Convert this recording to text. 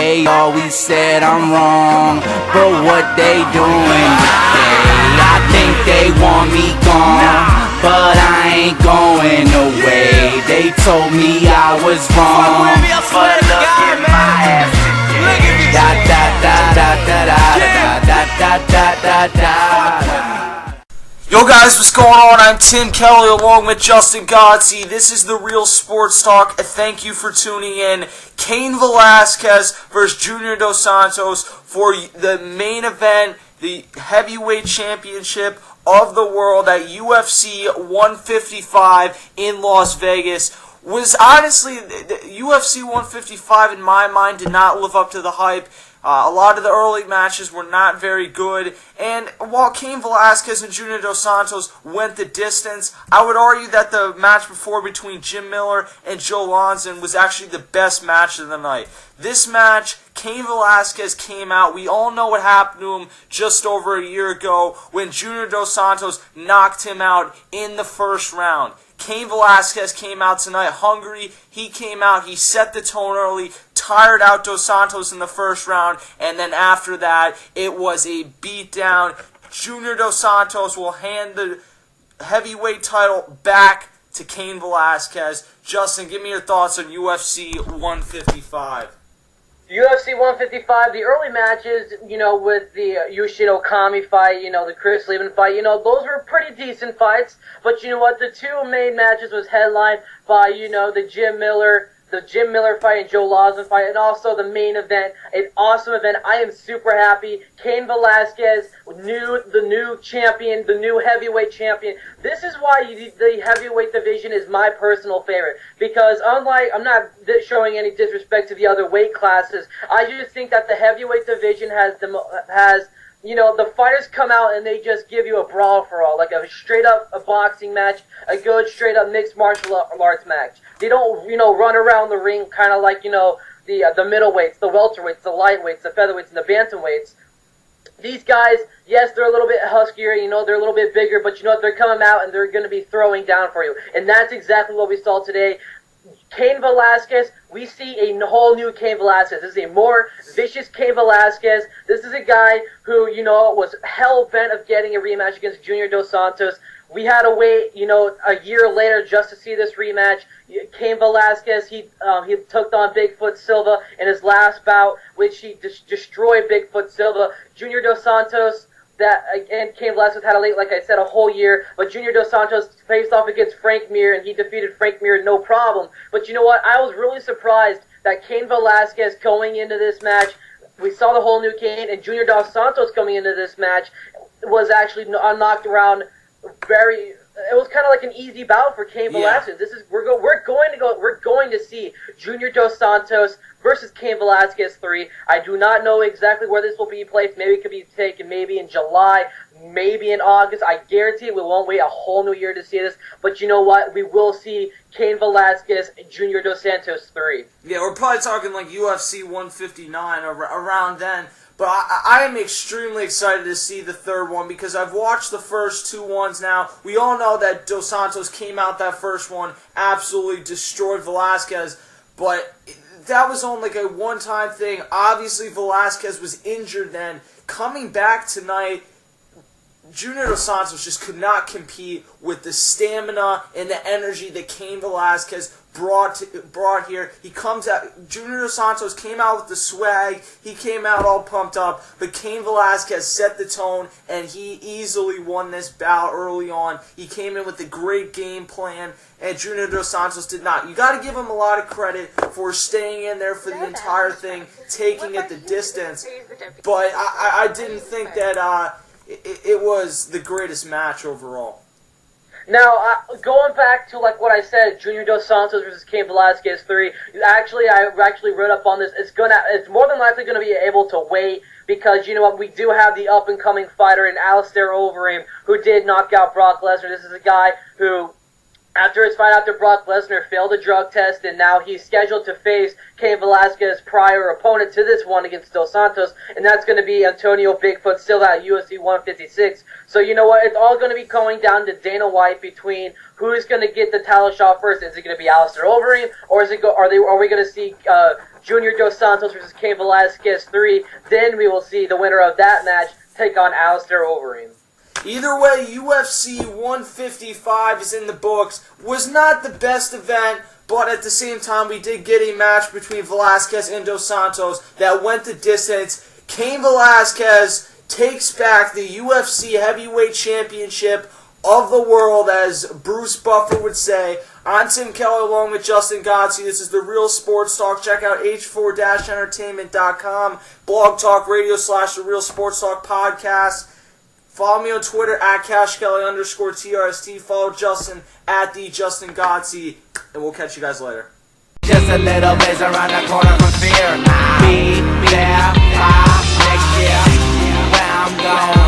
They always said I'm wrong, but what they doing today? I think they want me gone, but I ain't going away. They told me I was wrong, but look at my ass today. Da da da da da da da da da da da. Yo guys, what's going on? I'm Tim Kelly along with Justin Godsey. This is the Real Sports Talk. Thank you for tuning in. Cain Valasquez versus Junior Dos Santos for the main event, the heavyweight championship of the world at UFC 155 in Las Vegas. Was honestly, the UFC 155 in my mind did not live up to the hype. A lot of the early matches were not very good, and while Cain Valasquez and Junior Dos Santos went the distance, I would argue that the match before between Jim Miller and Joe Lonzon was actually the best match of the night. This match, Cain Valasquez came out. We all know what happened to him just over a year ago when Junior Dos Santos knocked him out in the first round. Cain Valasquez came out tonight hungry. He came out, he set the tone early, tired out Dos Santos in the first round, and then after that, it was a beatdown. Junior Dos Santos will hand the heavyweight title back to Cain Valasquez. Justin, give me your thoughts on UFC 155. UFC 155, the early matches, with the Yushin Okami fight, the Chris Leben fight, those were pretty decent fights. But you know what? The two main matches was headlined by, the Jim Miller fight and Joe Lonzon fight, and also the main event, an awesome event. I am super happy. Cain Valasquez, the new champion, the new heavyweight champion. This is why the heavyweight division is my personal favorite, because unlike, I'm not showing any disrespect to the other weight classes, I just think that the heavyweight division has the fighters come out and they just give you a brawl for all, like a straight-up boxing match, a good straight-up mixed martial arts match. They don't, run around the ring kind of like, the middleweights, the welterweights, the lightweights, the featherweights, and the bantamweights. These guys, yes, they're a little bit huskier, they're a little bit bigger, but they're coming out and they're going to be throwing down for you. And that's exactly what we saw today. Cain Valasquez, we see a whole new Cain Valasquez. This is a more vicious Cain Valasquez. This is a guy who, was hell-bent of getting a rematch against Junior Dos Santos. We had to wait, a year later just to see this rematch. Cain Valasquez, he took on Bigfoot Silva in his last bout, which he destroyed Bigfoot Silva. Junior Dos Santos, and Cain Valasquez had to wait, like I said, a whole year, but Junior Dos Santos faced off against Frank Mir, and he defeated Frank Mir no problem. But you know what? I was really surprised that Cain Valasquez going into this match, we saw the whole new Cain, and Junior Dos Santos coming into this match was actually knocked around it was kind of like an easy bout for Cain Velasquez. We're going to see Junior Dos Santos versus Cain Velasquez 3. I do not know exactly where this will be placed. Maybe it could be taken maybe in July, maybe in August. I guarantee we won't wait a whole new year to see this. But you know what? We will see Cain Velasquez and Junior Dos Santos 3. Yeah, we're probably talking like UFC 159 around then. But I am extremely excited to see the third one because I've watched the first two ones now. We all know that Dos Santos came out that first one, absolutely destroyed Velasquez, but that was only like a one-time thing. Obviously, Velasquez was injured then. Coming back tonight, Junior Dos Santos just could not compete with the stamina and the energy that Cain Velasquez brought here. He comes out, Junior Dos Santos came out with the swag, he came out all pumped up, but Cain Velasquez set the tone, and he easily won this bout early on. He came in with a great game plan, and Junior Dos Santos did not. You got to give him a lot of credit for staying in there for the entire thing, taking it the distance, but I didn't think that it was the greatest match overall. Now, going back to like what I said, Junior Dos Santos versus Cain Valasquez 3. I actually read up on this. It's more than likely going to be able to wait because you know what, we do have the up and coming fighter in Alistair Overeem who did knock out Borck Lesnar. This is a guy who After his fight after Borck Lesnar failed a drug test, and now he's scheduled to face Cain Valasquez, prior opponent to this one against Dos Santos, and that's going to be Antonio Bigfoot Silva at UFC 156. So you know what? It's all going to be going down to Dana White between who's going to get the title shot first. Is it going to be Alistair Overeem, or are we going to see Junior Dos Santos versus Cain Velasquez 3? Then we will see the winner of that match take on Alistair Overeem. Either way, UFC 155 is in the books. Was not the best event, but at the same time, we did get a match between Velasquez and Dos Santos that went the distance. Cain Velasquez takes back the UFC Heavyweight Championship of the world, as Bruce Buffer would say. I'm Tim Kelly along with Justin Godsey. This is The Real Sports Talk. Check out h4-entertainment.com, Blog Talk Radio / The Real Sports Talk Podcast. Follow me on Twitter at CashKelly_TRST. Follow Justin at the Justin Godsey, and we'll catch you guys later. Just a little ways around the corner from fear. Be there by next year. Where I'm going.